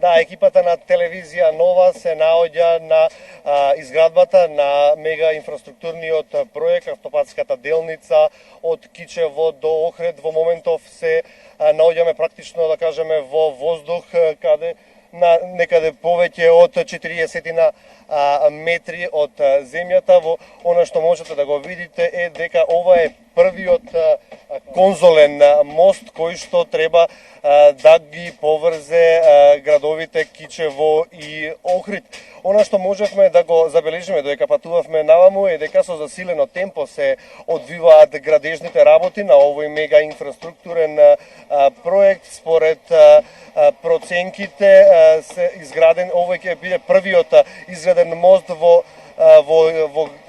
Да, екипата на телевизија Нова се наоѓа на изградбата на мега инфраструктурниот проект, автопатската делница од Кичево до Охрид. Во моментов се наоѓаме практично, да кажеме, во воздух, каде на некаде повеќе од 40 метри од земјата. Во она што можете да го видите е дека ова е првиот конзолен мост кој што треба да ги поврзе градовите Кичево и Охрид. Она што можевме да го забележиме додека патувавме наваму е дека со засилено темпо се одвиваат градежните работи на овој мега инфраструктурен проект. Според проценките се изграден, овој ќе биде првиот изграден мост во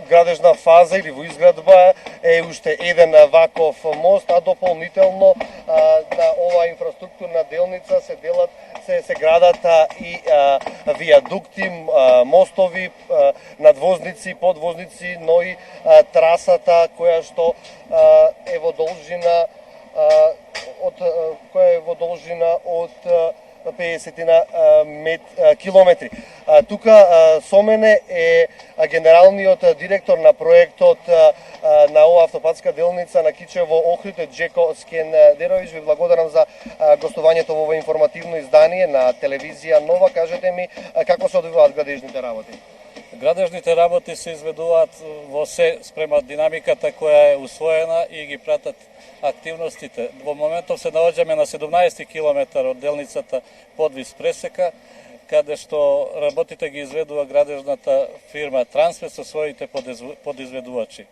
градежна фаза или во изградба е уште еден ваков мост, а дополнително на оваа инфраструктурна делница се градат и виадукти, мостови, надвозници, подвозници, но и трасата која што е во должина од 50 километри. Тука со мене е генералниот директор на проектот на оваа автопатска делница на Кичево Охрид, Джеко Скендерович. Ви благодарам за гостувањето во ова информативно издание на телевизија Нова. Кажете ми како се одвиваат градежните работи? Градежните работи се изведуваат во се спрема динамиката која е усвоена и ги пратат активностите. Во моментов се наоѓаме на 17 километар од делницата Подвис Пресека, каде што работите ги изведува градежната фирма Трансфер со своите подизведувачи.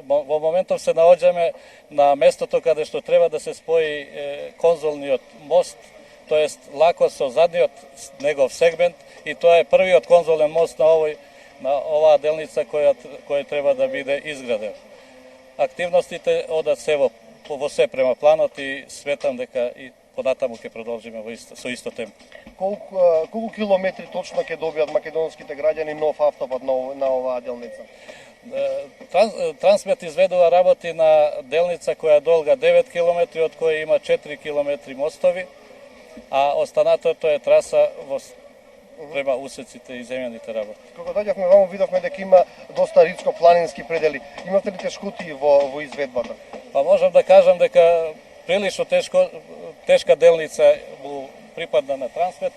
Во моментов се наоѓаме на местото каде што треба да се спои конзолниот мост, тоест лако со задниот негов сегмент, и тоа е првиот конзолен мост на оваа делница која треба да биде изграден. Активностите одат се во се према планот и сметам дека и понатаму ќе продолжиме со исто темпо. Колку километри точно ќе добијат македонските граѓани нов автопат на оваа делница? Трансмет изведува работи на делница која е долга 9 километри, од која има 4 километри мостови, а останатото е траса према усеците и земјаните работи. Кога доаѓавме ваму видовме дека има доста ридско-планински предели. Имате ли тешкоти во изведбата? Па можам да кажам дека прилично тешка делница припадна на Трансмет,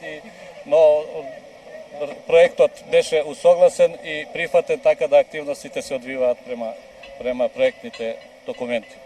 но проектот беше усогласен и прифатен така да активностите се одвиваат према проектните документи.